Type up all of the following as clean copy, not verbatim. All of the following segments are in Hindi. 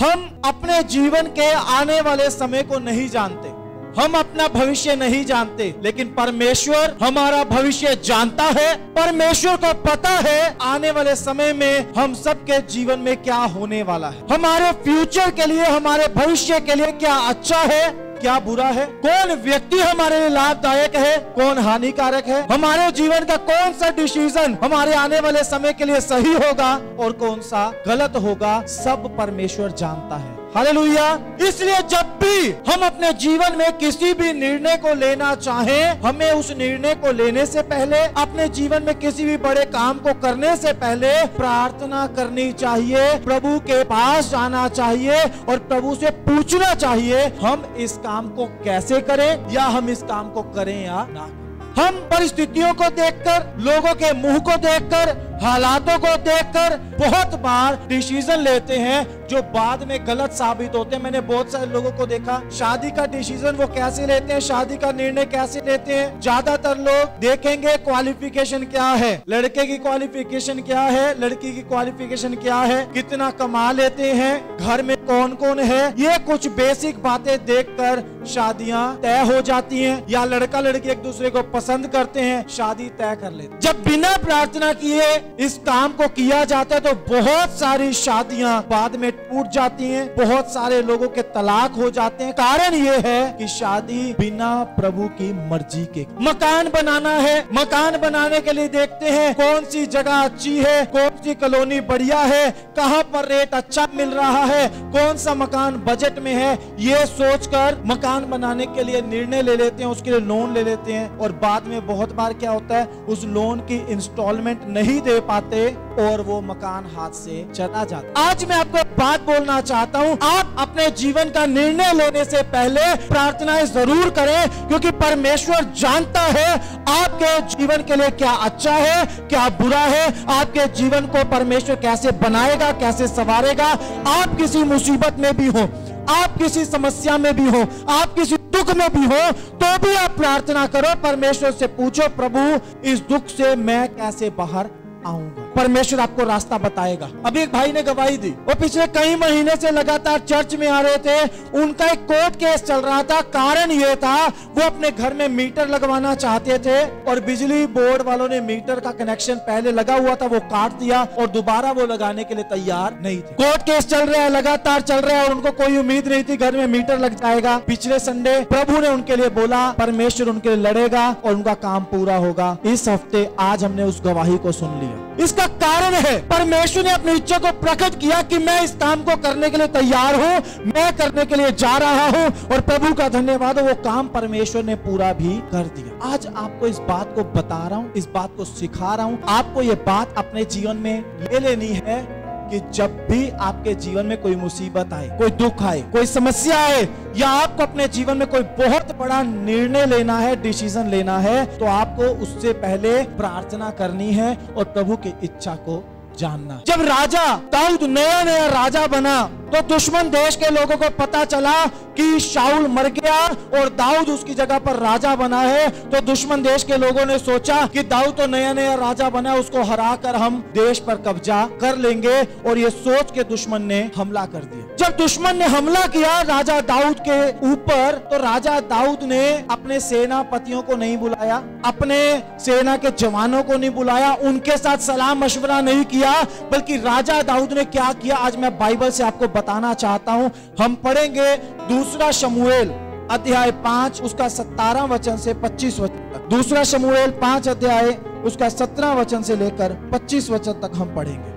हम अपने जीवन के आने वाले समय को नहीं जानते, हम अपना भविष्य नहीं जानते, लेकिन परमेश्वर हमारा भविष्य जानता है। परमेश्वर को पता है आने वाले समय में हम सबके जीवन में क्या होने वाला है, हमारे फ्यूचर के लिए, हमारे भविष्य के लिए क्या अच्छा है, क्या बुरा है, कौन व्यक्ति हमारे लिए लाभदायक है, कौन हानिकारक है, हमारे जीवन का कौन सा डिसीजन हमारे आने वाले समय के लिए सही होगा और कौन सा गलत होगा, सब परमेश्वर जानता है। हालेलुया। इसलिए जब भी हम अपने जीवन में किसी भी निर्णय को लेना चाहें, हमें उस निर्णय को लेने से पहले, अपने जीवन में किसी भी बड़े काम को करने से पहले प्रार्थना करनी चाहिए, प्रभु के पास जाना चाहिए और प्रभु से पूछना चाहिए हम इस काम को कैसे करें, या हम इस काम को करें या ना। हम परिस्थितियों को देखकर, लोगों के मुंह को देखकर, हालातों को देखकर बहुत बार डिसीजन लेते हैं जो बाद में गलत साबित होते हैं। मैंने बहुत सारे लोगों को देखा, शादी का डिसीजन वो कैसे लेते हैं, शादी का निर्णय कैसे लेते हैं। ज्यादातर लोग देखेंगे क्वालिफिकेशन क्या है, लड़के की क्वालिफिकेशन क्या है, लड़की की क्वालिफिकेशन क्या है, कितना कमा लेते हैं, घर में कौन कौन है, ये कुछ बेसिक बातें देखकर शादियां तय हो जाती हैं, या लड़का लड़की एक दूसरे को पसंद करते हैं, शादी तय कर लेते। जब बिना प्रार्थना किए इस काम को किया जाता है तो बहुत सारी शादियां बाद में टूट जाती हैं, बहुत सारे लोगों के तलाक हो जाते हैं। कारण ये है कि शादी बिना प्रभु की मर्जी के। मकान बनाना है, मकान बनाने के लिए देखते हैं कौन सी जगह अच्छी है, कौन सी कॉलोनी बढ़िया है, कहां पर रेट अच्छा मिल रहा है, कौन सा मकान बजट में है, ये सोचकर मकान बनाने के लिए निर्णय ले लेते हैं, उसके लिए लोन ले लेते हैं, और बाद में बहुत बार क्या होता है, उस लोन की इंस्टॉलमेंट नहीं दे पाते और वो मकान हाथ से चला जाता। आज मैं आपको बात बोलना चाहता हूँ, आप अपने जीवन का निर्णय लेने से पहले प्रार्थनाएं जरूर करें, क्योंकि परमेश्वर जानता है आपके जीवन के लिए क्या अच्छा है, क्या बुरा है, आपके जीवन को परमेश्वर कैसे बनाएगा, कैसे संवारेगा। आप किसी मुसीबत में भी हो, आप किसी समस्या में भी हो, आप किसी दुख में भी हो, तो भी आप प्रार्थना करो, परमेश्वर से पूछो, प्रभु इस दुख से मैं कैसे बाहर आऊंगा। परमेश्वर आपको रास्ता बताएगा। अभी एक भाई ने गवाही दी, वो पिछले कई महीने से लगातार चर्च में आ रहे थे, उनका एक कोर्ट केस चल रहा था। कारण ये था, वो अपने घर में मीटर लगवाना चाहते थे और बिजली बोर्ड वालों ने मीटर का कनेक्शन पहले लगा हुआ था वो काट दिया और दोबारा वो लगाने के लिए तैयार नहीं थे। कोर्ट केस चल रहा है, लगातार चल रहा है और उनको कोई उम्मीद नहीं थी घर में मीटर लग जाएगा। पिछले संडे प्रभु ने उनके लिए बोला, परमेश्वर उनके लिए लड़ेगा और उनका काम पूरा होगा। इस हफ्ते आज हमने उस गवाही को सुन लिया। इसका कारण है, परमेश्वर ने अपनी इच्छा को प्रकट किया कि मैं इस काम को करने के लिए तैयार हूं, मैं करने के लिए जा रहा हूं, और प्रभु का धन्यवाद हो, वो काम परमेश्वर ने पूरा भी कर दिया। आज आपको इस बात को बता रहा हूं, इस बात को सिखा रहा हूं। आपको ये बात अपने जीवन में ले लेनी है कि जब भी आपके जीवन में कोई मुसीबत आए, कोई दुख आए, कोई समस्या आए, या आपको अपने जीवन में कोई बहुत बड़ा निर्णय लेना है, डिसीजन लेना है, तो आपको उससे पहले प्रार्थना करनी है और प्रभु की इच्छा को जानना। जब राजा दाऊद नया राजा बना तो दुश्मन देश के लोगों को पता चला कि शाऊल मर गया और दाऊद उसकी जगह पर राजा बना है, तो दुश्मन देश के लोगों ने सोचा कि दाऊद तो नया राजा बना है, उसको हराकर हम देश पर कब्जा कर लेंगे, और ये सोच के दुश्मन ने हमला कर दिया। जब दुश्मन ने हमला किया राजा दाऊद के ऊपर, तो राजा दाऊद ने अपने सेनापतियों को नहीं बुलाया, अपने सेना के जवानों को नहीं बुलाया, उनके साथ सलाह मशवरा नहीं किया, बल्कि राजा दाऊद ने क्या किया, आज मैं बाइबल से आपको बताना चाहता हूं। हम पढ़ेंगे दूसरा शमूएल अध्याय 5 उसका 17 वचन से 25 वचन तक। दूसरा शमूएल 5 अध्याय उसका 17 वचन से लेकर 25 वचन तक हम पढ़ेंगे।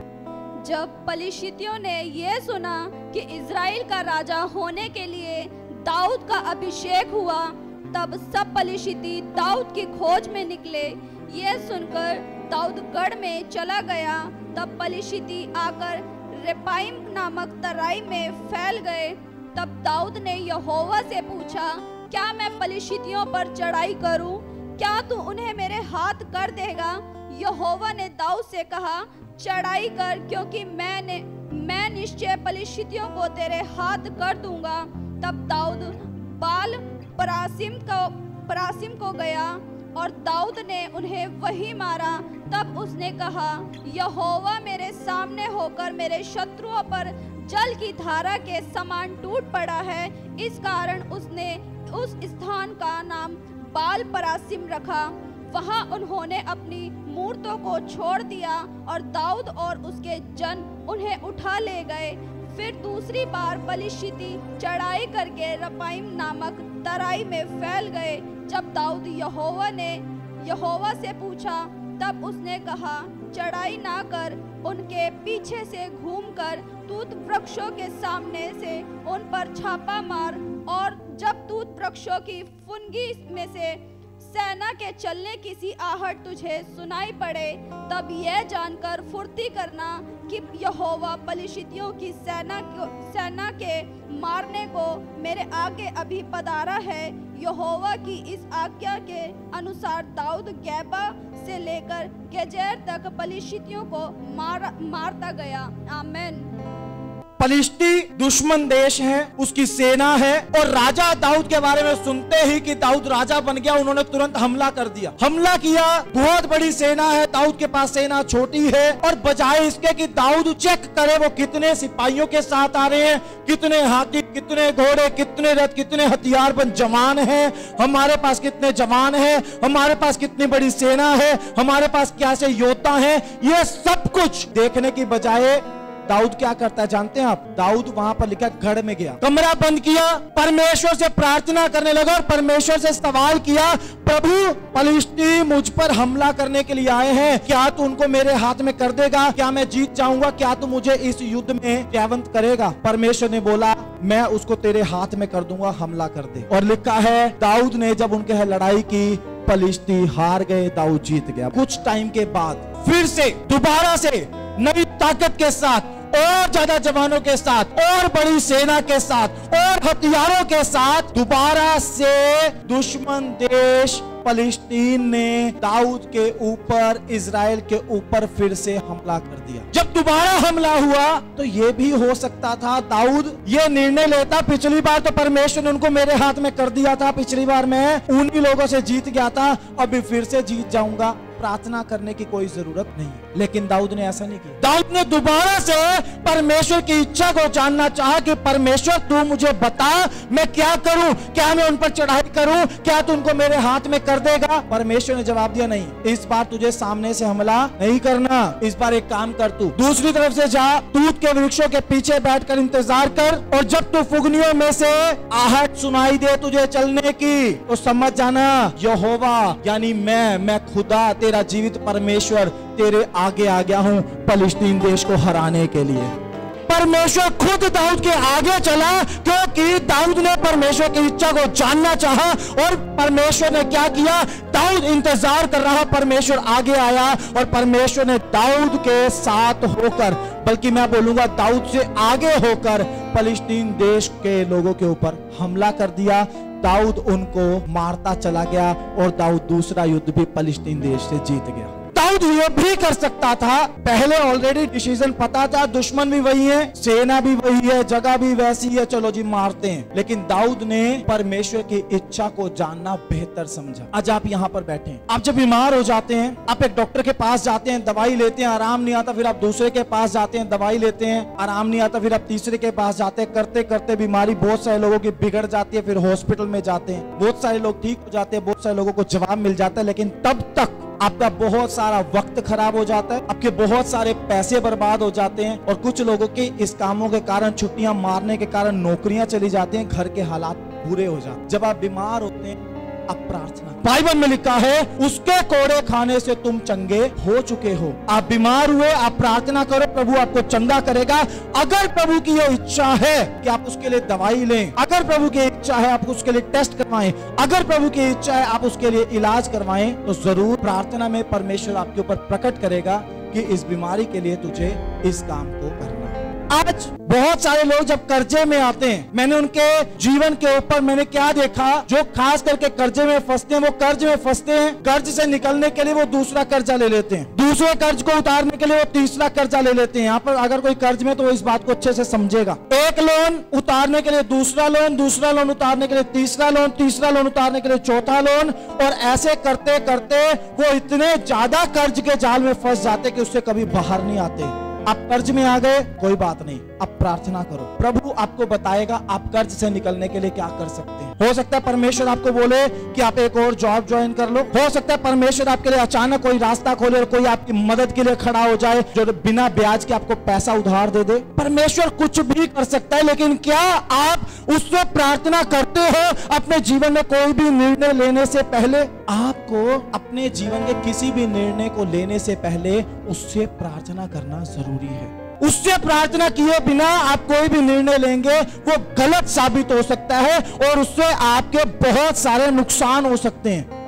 जब पलिश्तियों ने ये सुना कि इज़राइल का राजा होने के लिए दाऊद का अभिषेक हुआ, तब सब पलिश्ती दाऊद की खोज में निकले। ये सुनकर दाऊद गढ़ में चला गया। तब पलिश्ती आकर रेपाइम नामक तराई में फैल गए। तब दाऊद ने यहोवा से पूछा, क्या मैं पलिश्तियों पर चढ़ाई करूं? क्या तू उन्हें मेरे हाथ कर देगा? यहोवा ने दाऊद से कहा, चढ़ाई कर, क्योंकि मैं निश्चय पलिश्तियों को तेरे हाथ कर दूंगा। तब दाऊद बाल परासिम को गया और दाऊद ने उन्हें वही मारा। तब उसने कहा, यहोवा मेरे सामने होकर मेरे शत्रुओं पर जल की धारा के समान टूट पड़ा है। इस कारण उसने उस स्थान का नाम बाल परासिम रखा। वहां उन्होंने अपनी मूर्तों को छोड़ दिया और दाऊद और उसके जन उन्हें उठा ले गए। फिर दूसरी बार पलिश्ती चढ़ाई करके रपाइम नामक तराई में फैल गए। जब दाऊद यहोवा से पूछा, तब उसने कहा, चढ़ाई ना कर, उनके पीछे से घूमकर तूत वृक्षों के सामने से उन पर छापा मार, और जब तूत वृक्षों की फुनगी में से सेना के चलने की सी आहट तुझे सुनाई पड़े, तब यह जानकर फुर्ती करना कि यहोवा पलिश्तियों की सेना के मारने को मेरे आगे अभी पधारा है। यहोवा की इस आज्ञा के अनुसार दाऊद गैबा से लेकर गेजेर तक पलिश्तियों को मारता गया। आमीन। पलिश्ती दुश्मन देश है, उसकी सेना है, और राजा दाऊद के बारे में सुनते ही कि दाऊद राजा बन गया, उन्होंने तुरंत हमला कर दिया। हमला किया, बहुत बड़ी सेना है, दाऊद के पास सेना छोटी है, और बजाय इसके कि दाऊद चेक करे वो कितने सिपाहियों के साथ आ रहे हैं, कितने हाथी, कितने घोड़े, कितने रथ, कितने हथियारबंद जवान हैं, हमारे पास कितने जवान हैं, हमारे पास कितनी बड़ी सेना है, हमारे पास क्या से योद्धा हैं, ये सब कुछ देखने की बजाय दाऊद क्या करता है जानते हैं आप? दाऊद वहां पर लिखा गढ़ में गया, कमरा बंद किया, परमेश्वर से प्रार्थना करने लगा और परमेश्वर से सवाल किया, प्रभु पलिश्ती मुझ पर हमला करने के लिए आए हैं, क्या तू उनको मेरे हाथ में कर देगा? क्या मैं जीत जाऊंगा? क्या तू मुझे इस युद्ध में जयवंत करेगा? परमेश्वर ने बोला, मैं उसको तेरे हाथ में कर दूंगा, हमला कर दे। और लिखा है दाऊद ने जब उनके लड़ाई की, पलिश्ती हार गए, दाऊद जीत गया। कुछ टाइम के बाद फिर से दोबारा से नई ताकत के साथ, और ज्यादा जवानों के साथ, और बड़ी सेना के साथ, और हथियारों के साथ दोबारा से दुश्मन देश पलिश्तीन ने दाऊद के ऊपर, इजराइल के ऊपर फिर से हमला कर दिया। जब दोबारा हमला हुआ तो ये भी हो सकता था दाऊद ये निर्णय लेता, पिछली बार तो परमेश्वर ने उनको मेरे हाथ में कर दिया था, पिछली बार मैं उन्हीं लोगों से जीत गया था, अभी फिर से जीत जाऊंगा, प्रार्थना करने की कोई जरूरत नहीं। लेकिन दाऊद ने ऐसा नहीं किया। दाऊद ने दोबारा से परमेश्वर की इच्छा को जानना चाहा कि परमेश्वर तू मुझे बता, मैं क्या करूं? क्या मैं उन पर चढ़ाई करूं? क्या तू उनको मेरे हाथ में कर देगा? परमेश्वर ने जवाब दिया, नहीं, इस बार तुझे सामने से हमला नहीं करना, इस बार एक काम कर, तू दूसरी तरफ से जा, तूत के वृक्षों के पीछे बैठकर इंतजार कर, और जब तू फुगनियों में से आहट सुनाई दे तुझे चलने की, तो समझ जाना यहोवा यानी मैं खुदा तेरा जीवित परमेश्वर तेरे आगे आ गया हूं पलिश्तीन देश को हराने के लिए। परमेश्वर खुद दाऊद के आगे चला, क्योंकि दाऊद ने परमेश्वर की इच्छा को जानना चाहा, और परमेश्वर ने क्या किया? दाऊद इंतजार कर रहा, परमेश्वर आगे आया, और परमेश्वर ने दाऊद के साथ होकर, बल्कि मैं बोलूंगा दाऊद से आगे होकर, पलिश्तीन देश के लोगों के ऊपर हमला कर दिया। दाऊद उनको मारता चला गया, और दाऊद दूसरा युद्ध भी पलिश्तीन देश से जीत गया। दाऊद ये भी कर सकता था, पहले ऑलरेडी डिसीजन पता था, दुश्मन भी वही है, सेना भी वही है, जगह भी वैसी है, चलो जी मारते हैं। लेकिन दाऊद ने परमेश्वर की इच्छा को जानना बेहतर समझा। आज आप यहाँ पर बैठे हैं, आप जब बीमार हो जाते हैं, आप एक डॉक्टर के पास जाते हैं, दवाई लेते हैं, आराम नहीं आता, फिर आप दूसरे के पास जाते हैं, दवाई लेते हैं, आराम नहीं आता, फिर आप तीसरे के पास जाते हैं, करते करते बीमारी बहुत सारे लोगों की बिगड़ जाती है, फिर हॉस्पिटल में जाते हैं, बहुत सारे लोग ठीक हो जाते हैं, बहुत सारे लोगों को जवाब मिल जाता है, लेकिन तब तक आपका बहुत सारा वक्त खराब हो जाता है, आपके बहुत सारे पैसे बर्बाद हो जाते हैं, और कुछ लोगों के इस कामों के कारण, छुट्टियां मारने के कारण नौकरियां चली जाती हैं, घर के हालात बुरे हो जाते हैं। जब आप बीमार होते हैं, आप प्रार्थना, बाइबल में लिखा है उसके कोड़े खाने से तुम चंगे हो चुके हो। आप बीमार हुए, आप प्रार्थना करो, प्रभु आपको चंगा करेगा। अगर प्रभु की ये इच्छा है कि आप उसके लिए दवाई लें, अगर प्रभु की इच्छा है आप उसके लिए टेस्ट करवाएं, अगर प्रभु की इच्छा है आप उसके लिए इलाज करवाएं, तो जरूर प्रार्थना में परमेश्वर आपके ऊपर प्रकट करेगा कि इस बीमारी के लिए तुझे इस काम को करना। आज बहुत सारे लोग जब कर्जे में आते हैं, मैंने उनके जीवन के ऊपर मैंने क्या देखा, जो खास करके कर्जे में फंसते हैं, वो कर्ज में फंसते हैं, कर्ज से निकलने के लिए वो दूसरा कर्जा ले लेते हैं, दूसरे कर्ज को उतारने के लिए वो तीसरा कर्जा ले लेते हैं। यहाँ पर अगर कोई कर्ज में, तो वो इस बात को अच्छे से समझेगा, एक लोन उतारने के लिए दूसरा लोन, दूसरा लोन उतारने के लिए तीसरा लोन, तीसरा लोन उतारने के लिए चौथा लोन, और ऐसे करते करते वो इतने ज्यादा कर्ज के जाल में फंस जाते कि उससे कभी बाहर नहीं आते। आप कर्ज में आ गए, कोई बात नहीं, अब प्रार्थना करो, प्रभु आपको बताएगा आप कर्ज से निकलने के लिए क्या कर सकते हैं। हो सकता है परमेश्वर आपको बोले कि आप एक और जॉब ज्वाइन कर लो, हो सकता है परमेश्वर आपके लिए अचानक कोई रास्ता खोले और कोई आपकी मदद के लिए खड़ा हो जाए जो बिना ब्याज के आपको पैसा उधार दे दे। परमेश्वर कुछ भी कर सकता है, लेकिन क्या आप उससे प्रार्थना करते हो? अपने जीवन में कोई भी निर्णय लेने से पहले, आपको अपने जीवन के किसी भी निर्णय को लेने से पहले उससे प्रार्थना करना जरूरी है। उससे प्रार्थना किए बिना आप कोई भी निर्णय लेंगे वो गलत साबित हो सकता है और उससे आपके बहुत सारे नुकसान हो सकते हैं।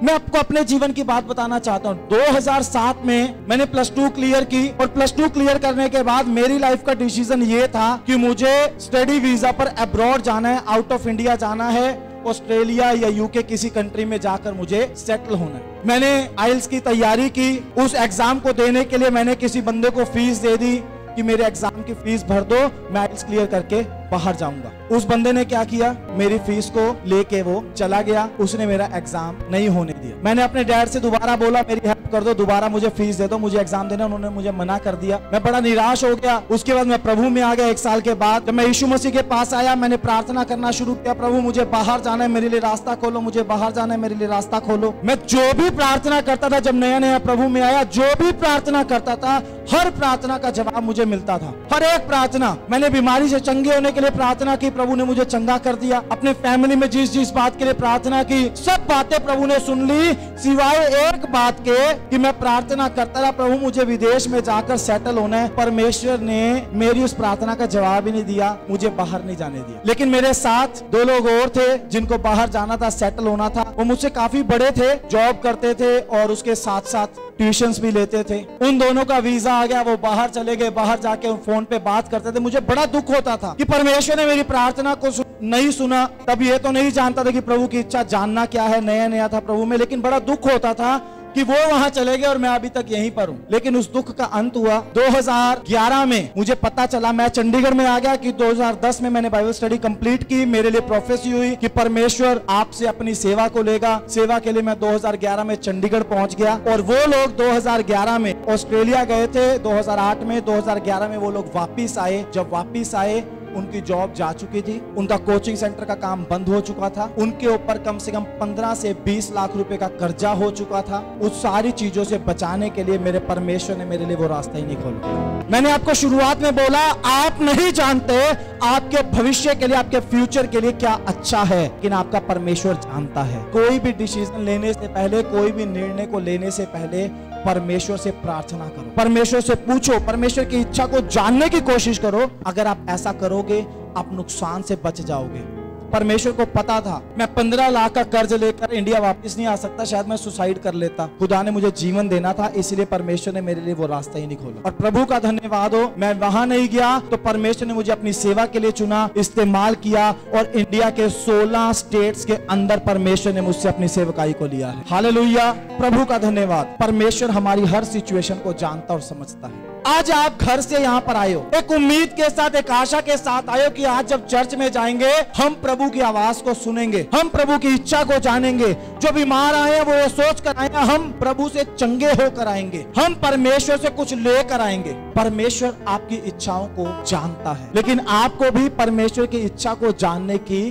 मैं आपको अपने जीवन की बात बताना चाहता हूँ। 2007 में मैंने +2 क्लियर की और +2 क्लियर करने के बाद मेरी लाइफ का डिसीजन ये था कि मुझे स्टडी वीजा पर अब्रॉड जाना है, आउट ऑफ इंडिया जाना है, ऑस्ट्रेलिया या यूके किसी कंट्री में जाकर मुझे सेटल होना है। मैंने आइल्स की तैयारी की, उस एग्जाम को देने के लिए मैंने किसी बंदे को फीस दे दी कि मेरे एग्जाम की फीस भर दो, मैं आइल्स क्लियर करके बाहर जाऊंगा। उस बंदे ने क्या किया, मेरी फीस को लेके वो चला गया, उसने मेरा एग्जाम नहीं होने दिया। मैंने अपने डैड से दोबारा बोला मेरी हेल्प कर दो, दोबारा मुझे फीस दे दो, मुझे एग्जाम देना, उन्होंने मुझे मना कर दिया। मैं बड़ा निराश हो गया। उसके बाद मैं प्रभु में आ गया। 1 साल के बाद जब मैं यीशु मसीह के पास आया, मैंने प्रार्थना करना शुरू किया, प्रभु मुझे बाहर जाना है, मेरे लिए रास्ता खोलो, मुझे बाहर जाना है, मेरे लिए रास्ता खोलो। मैं जो भी प्रार्थना करता था, जब नया नया प्रभु में आया, जो भी प्रार्थना करता था, हर प्रार्थना का जवाब मुझे मिलता था। हर एक प्रार्थना, मैंने बीमारी से चंगे होने के लिए प्रार्थना की, प्रभु ने मुझे चंगा कर दिया। अपने फैमिली में जिस जिस बात के लिए प्रार्थना की, सब बातें प्रभु ने सुन ली, सिवाय एक बात के कि मैं प्रार्थना करता रहा, प्रभु मुझे विदेश में जाकर सेटल होना है। परमेश्वर ने मेरी उस प्रार्थना का जवाब ही नहीं दिया, मुझे बाहर नहीं जाने दिया। लेकिन मेरे साथ 2 लोग और थे जिनको बाहर जाना था, सेटल होना था। वो मुझसे काफी बड़े थे, जॉब करते थे और उसके साथ साथ ट्यूशंस भी लेते थे। उन दोनों का वीजा आ गया, वो बाहर चले गए, बाहर जाके फोन पे बात करते थे। मुझे बड़ा दुख होता था कि परमेश्वर ने मेरी प्रार्थना को नहीं सुना। तब ये तो नहीं जानता था कि प्रभु की इच्छा जानना क्या है, नया नया था प्रभु में, लेकिन बड़ा दुख होता था कि वो वहां चले गए और मैं अभी तक यहीं पर हूं। लेकिन उस दुख का अंत हुआ 2011 में। मुझे पता चला, मैं चंडीगढ़ में आ गया कि 2010 में मैंने बाइबल स्टडी कंप्लीट की। मेरे लिए प्रोफेसी हुई कि परमेश्वर आपसे अपनी सेवा को लेगा। सेवा के लिए मैं 2011 में चंडीगढ़ पहुंच गया और वो लोग 2011 में ऑस्ट्रेलिया गए थे। 2008 में, 2011 में वो लोग वापिस आए। जब वापिस आए, उनकी जॉब जा चुकी थी, उनका कोचिंग सेंटर का काम बंद हो चुका था, उनके ऊपर कम से कम 15 से 20 लाख रुपए का कर्जा हो चुका था। उस सारी चीजों से बचाने के लिए मेरे परमेश्वर ने मेरे लिए वो रास्ता ही नहीं खोला। मैंने आपको शुरुआत में बोला, आप नहीं जानते आपके भविष्य के लिए, आपके फ्यूचर के लिए क्या अच्छा है, लेकिन आपका परमेश्वर जानता है। कोई भी डिसीजन लेने से पहले, कोई भी निर्णय को लेने से पहले परमेश्वर से प्रार्थना करो, परमेश्वर से पूछो, परमेश्वर की इच्छा को जानने की कोशिश करो। अगर आप ऐसा करोगे, आप नुकसान से बच जाओगे। परमेश्वर को पता था मैं 15 लाख का कर्ज लेकर इंडिया वापस नहीं आ सकता, शायद मैं सुसाइड कर लेता। खुदा ने मुझे जीवन देना था, इसलिए परमेश्वर ने मेरे लिए वो रास्ता ही नहीं खोला। और प्रभु का धन्यवाद हो, मैं वहां नहीं गया तो परमेश्वर ने मुझे अपनी सेवा के लिए चुना, इस्तेमाल किया और इंडिया के 16 स्टेट्स के अंदर परमेश्वर ने मुझसे अपनी सेवकाई को लिया है। हालेलुया, प्रभु का धन्यवाद। परमेश्वर हमारी हर सिचुएशन को जानता और समझता है। आज आप घर से यहाँ पर आए हो, एक उम्मीद के साथ, एक आशा के साथ आए हो कि आज जब चर्च में जाएंगे हम प्रभु की आवाज को सुनेंगे, हम प्रभु की इच्छा को जानेंगे। जो बीमार आए हैं वो ये सोच कर आए हैं हम प्रभु से चंगे होकर आएंगे, हम परमेश्वर से कुछ लेकर आएंगे। परमेश्वर आपकी इच्छाओं को जानता है, लेकिन आपको भी परमेश्वर की इच्छा को जानने की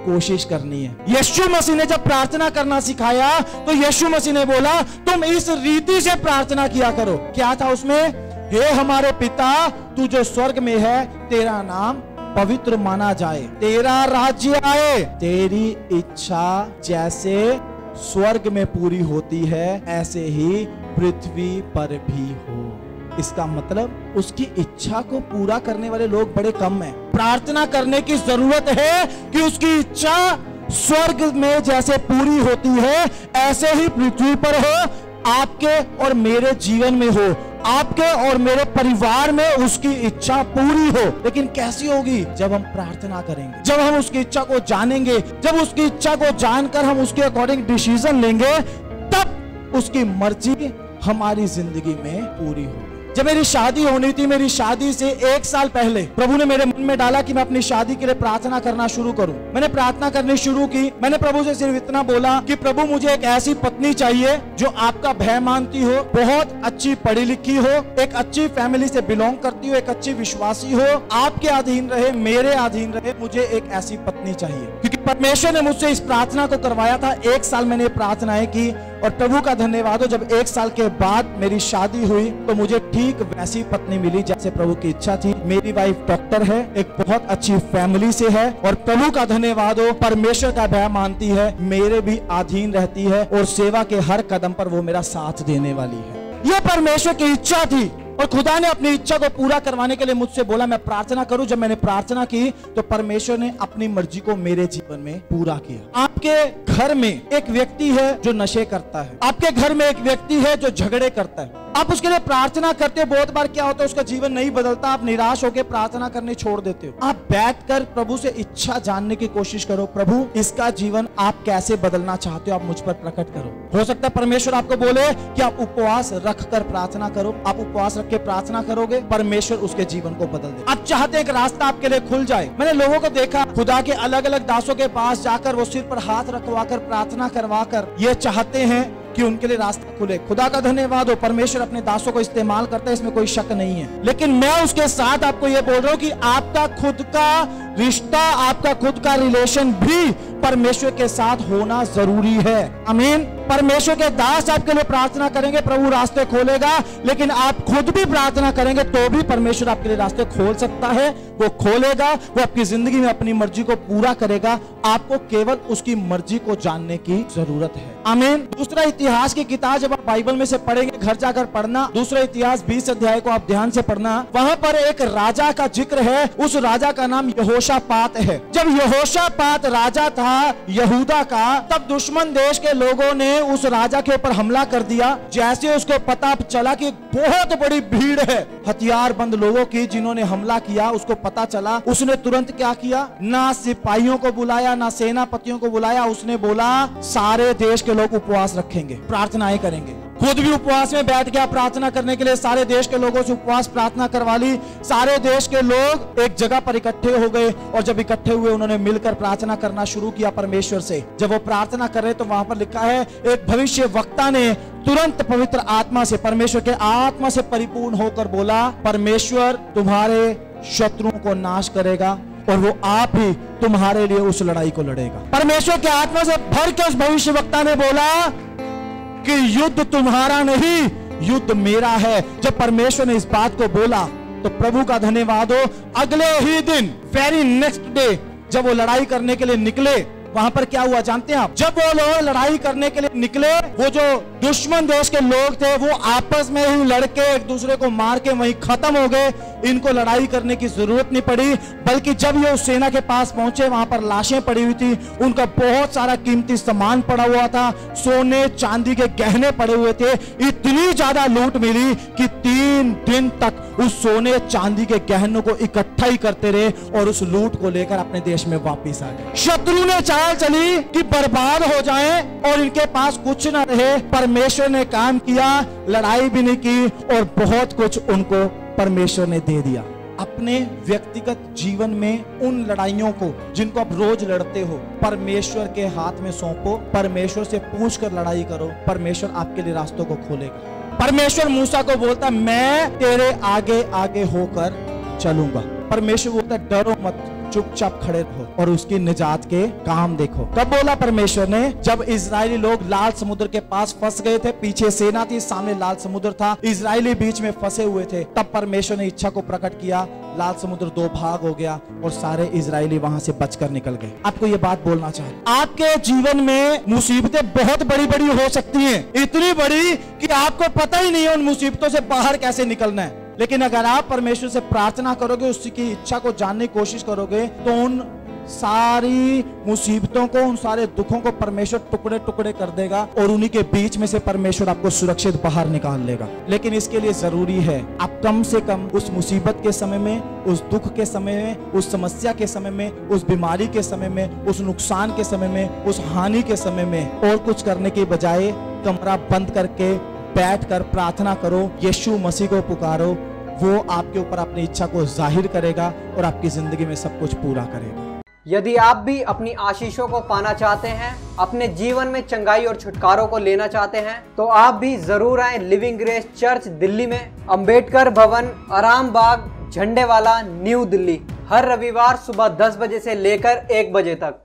कोशिश करनी है। यीशु मसीह ने जब प्रार्थना करना सिखाया तो यीशु मसीह ने बोला तुम इस रीति से प्रार्थना किया करो। क्या था उसमें? हे हमारे पिता, तू जो स्वर्ग में है, तेरा नाम पवित्र माना जाए, तेरा राज्य आए, तेरी इच्छा जैसे स्वर्ग में पूरी होती है ऐसे ही पृथ्वी पर भी हो। इसका मतलब उसकी इच्छा को पूरा करने वाले लोग बड़े कम हैं। प्रार्थना करने की जरूरत है कि उसकी इच्छा स्वर्ग में जैसे पूरी होती है ऐसे ही पृथ्वी पर हो, आपके और मेरे जीवन में हो, आपके और मेरे परिवार में उसकी इच्छा पूरी हो। लेकिन कैसी होगी? जब हम प्रार्थना करेंगे, जब हम उसकी इच्छा को जानेंगे, जब उसकी इच्छा को जानकर हम उसके अकॉर्डिंग डिसीजन लेंगे, तब उसकी मर्जी हमारी जिंदगी में पूरी होगी। जब मेरी शादी होनी थी, मेरी शादी से 1 साल पहले प्रभु ने मेरे मन में डाला कि मैं अपनी शादी के लिए प्रार्थना करना शुरू करूं। मैंने प्रार्थना करनी शुरू की। मैंने प्रभु से सिर्फ इतना बोला कि प्रभु मुझे एक ऐसी पत्नी चाहिए जो आपका भय मानती हो, बहुत अच्छी पढ़ी लिखी हो, एक अच्छी फैमिली से बिलोंग करती हो, एक अच्छी विश्वासी हो, आपके अधीन रहे, मेरे अधीन रहे। मुझे एक ऐसी पत्नी चाहिए, क्योंकि परमेश्वर ने मुझसे इस प्रार्थना को करवाया था। 1 साल मैंने प्रार्थनाएं की और प्रभु का धन्यवाद हो, जब 1 साल के बाद मेरी शादी हुई तो मुझे ठीक वैसी पत्नी मिली जैसे प्रभु की इच्छा थी। मेरी वाइफ डॉक्टर है, एक बहुत अच्छी फैमिली से है और प्रभु का धन्यवाद हो, परमेश्वर का भय मानती है, मेरे भी अधीन रहती है और सेवा के हर कदम पर वो मेरा साथ देने वाली है। ये परमेश्वर की इच्छा थी और खुदा ने अपनी इच्छा को पूरा करवाने के लिए मुझसे बोला मैं प्रार्थना करूं। जब मैंने प्रार्थना की तो परमेश्वर ने अपनी मर्जी को मेरे जीवन में पूरा किया। आपके घर में एक व्यक्ति है जो नशे करता है, आपके घर में एक व्यक्ति है जो झगड़े करता है। आप उसके लिए प्रार्थना करते हो, बहुत बार क्या होता है उसका जीवन नहीं बदलता, आप निराश होकर प्रार्थना करने छोड़ देते हो। आप बैठकर प्रभु से इच्छा जानने की कोशिश करो, प्रभु इसका जीवन आप कैसे बदलना चाहते हो, आप मुझ पर प्रकट करो। हो सकता है परमेश्वर आपको बोले कि आप उपवास रखकर प्रार्थना करो। आप उपवास रख के प्रार्थना करोगे, परमेश्वर उसके जीवन को बदल दे। आप चाहते हैं एक रास्ता आपके लिए खुल जाए। मैंने लोगों को देखा खुदा के अलग अलग दासों के पास जाकर वो सिर पर हाथ रखवाकर प्रार्थना करवाकर ये चाहते हैं कि उनके लिए रास्ता खुले। खुदा का धन्यवाद हो, परमेश्वर अपने दासों को इस्तेमाल करता है, इसमें कोई शक नहीं है। लेकिन मैं उसके साथ आपको ये बोल रहा हूं कि आपका खुद का रिश्ता, आपका खुद का रिलेशन भी परमेश्वर के साथ होना जरूरी है। आमीन। परमेश्वर के दास आपके लिए प्रार्थना करेंगे, प्रभु रास्ते खोलेगा, लेकिन आप खुद भी प्रार्थना करेंगे तो भी परमेश्वर आपके लिए रास्ते खोल सकता है। वो खोलेगा, वो आपकी जिंदगी में अपनी मर्जी को पूरा करेगा। आपको केवल उसकी मर्जी को जानने की जरूरत है। आमीन। दूसरा इतिहास की किताब जब आप बाइबल में से पढ़ेंगे, घर जाकर पढ़ना, दूसरा इतिहास 20 अध्याय को आप ध्यान से पढ़ना। वहां पर एक राजा का जिक्र है, उस राजा का नाम यहोशापात है। जब यहोशापात राजा था यहूदा का, तब दुश्मन देश के लोगों ने उस राजा के ऊपर हमला कर दिया। जैसे उसको पता चला कि बहुत बड़ी भीड़ है हथियारबंद लोगों की जिन्होंने हमला किया, उसको पता चला, उसने तुरंत क्या किया, ना सिपाहियों को बुलाया ना सेनापतियों को बुलाया, उसने बोला सारे देश के लोग उपवास रखेंगे, प्रार्थनाएं करेंगे। खुद भी उपवास में बैठ गया प्रार्थना करने के लिए, सारे देश के लोगों से उपवास प्रार्थना करवा ली। सारे देश के लोग एक जगह पर इकट्ठे हो गए और जब इकट्ठे हुए उन्होंने मिलकर प्रार्थना करना शुरू किया परमेश्वर से। जब वो प्रार्थना कर रहे तो वहां पर लिखा है एक भविष्य वक्ता ने तुरंत पवित्र आत्मा से, परमेश्वर के आत्मा से परिपूर्ण होकर बोला, परमेश्वर तुम्हारे शत्रुओं को नाश करेगा और वो आप ही तुम्हारे लिए उस लड़ाई को लड़ेगा। परमेश्वर के आत्मा से भर के उस भविष्य वक्ता ने बोला कि युद्ध तुम्हारा नहीं, युद्ध मेरा है। जब परमेश्वर ने इस बात को बोला तो प्रभु का धन्यवाद हो, अगले ही दिन, वेरी नेक्स्ट डे, जब वो लड़ाई करने के लिए निकले, वहां पर क्या हुआ जानते हैं आप? जब वो लोग लड़ाई करने के लिए निकले, वो जो दुश्मन देश के लोग थे वो आपस में ही लड़के एक दूसरे को मार के वहीं खत्म हो गए। इनको लड़ाई करने की जरूरत नहीं पड़ी, बल्कि जब ये उस सेना के पास पहुंचे वहां पर लाशें पड़ी हुई थी, उनका बहुत सारा कीमती सामान पड़ा हुआ था, सोने चांदी के गहने पड़े हुए थे। इतनी ज्यादा लूट मिली कि 3 दिन तक उस सोने चांदी के गहनों को इकट्ठा ही करते रहे और उस लूट को लेकर अपने देश में वापिस आ गए। शत्रु ने चाल चली कि बर्बाद हो जाएं और इनके पास कुछ न रहे। परमेश्वर ने काम किया, लड़ाई भी नहीं की और बहुत कुछ उनको परमेश्वर ने दे दिया। अपने व्यक्तिगत जीवन में उन लड़ाइयों को जिनको आप रोज लड़ते हो, परमेश्वर के हाथ में सौंपो, परमेश्वर से पूछकर लड़ाई करो, परमेश्वर आपके लिए रास्तों को खोलेगा। परमेश्वर मूसा को बोलता मैं तेरे आगे आगे होकर चलूंगा। परमेश्वर बोलता डरो मत, चुपचाप खड़े रहो और उसकी निजात के काम देखो। कब बोला परमेश्वर ने? जब इजरायली लोग लाल समुद्र के पास फंस गए थे, पीछे सेना थी, सामने लाल समुद्र था, इजरायली बीच में फंसे हुए थे, तब परमेश्वर ने इच्छा को प्रकट किया, लाल समुद्र 2 भाग हो गया और सारे इजरायली वहां से बचकर निकल गए। आपको ये बात बोलना चाहिए, आपके जीवन में मुसीबतें बहुत बड़ी बड़ी हो सकती हैं, इतनी बड़ी कि आपको पता ही नहीं है उन मुसीबतों से बाहर कैसे निकलना है। लेकिन अगर आप परमेश्वर से प्रार्थना करोगे, उसकी इच्छा को जानने की कोशिश करोगे, तो उन सारी मुसीबतों को, उन सारे दुखों को परमेश्वर टुकड़े टुकड़े कर देगा और उन्हीं के बीच में से परमेश्वर आपको सुरक्षित बाहर निकाल लेगा। लेकिन इसके लिए जरूरी है आप कम से कम उस मुसीबत के समय में, उस दुख के समय में, उस समस्या के समय में, उस बीमारी के समय में, उस नुकसान के समय में, उस हानि के समय में और कुछ करने के बजाय कमरा बंद करके बैठकर प्रार्थना करो, यीशु मसीह को पुकारो, वो आपके ऊपर अपनी इच्छा को जाहिर करेगा और आपकी जिंदगी में सब कुछ पूरा करेगा। यदि आप भी अपनी आशीषों को पाना चाहते हैं, अपने जीवन में चंगाई और छुटकारों को लेना चाहते हैं, तो आप भी जरूर आए लिविंग ग्रेस चर्च दिल्ली में, अंबेडकर भवन, आराम बाग, झंडे वाला, न्यू दिल्ली, हर रविवार सुबह 10 बजे से लेकर 1 बजे तक।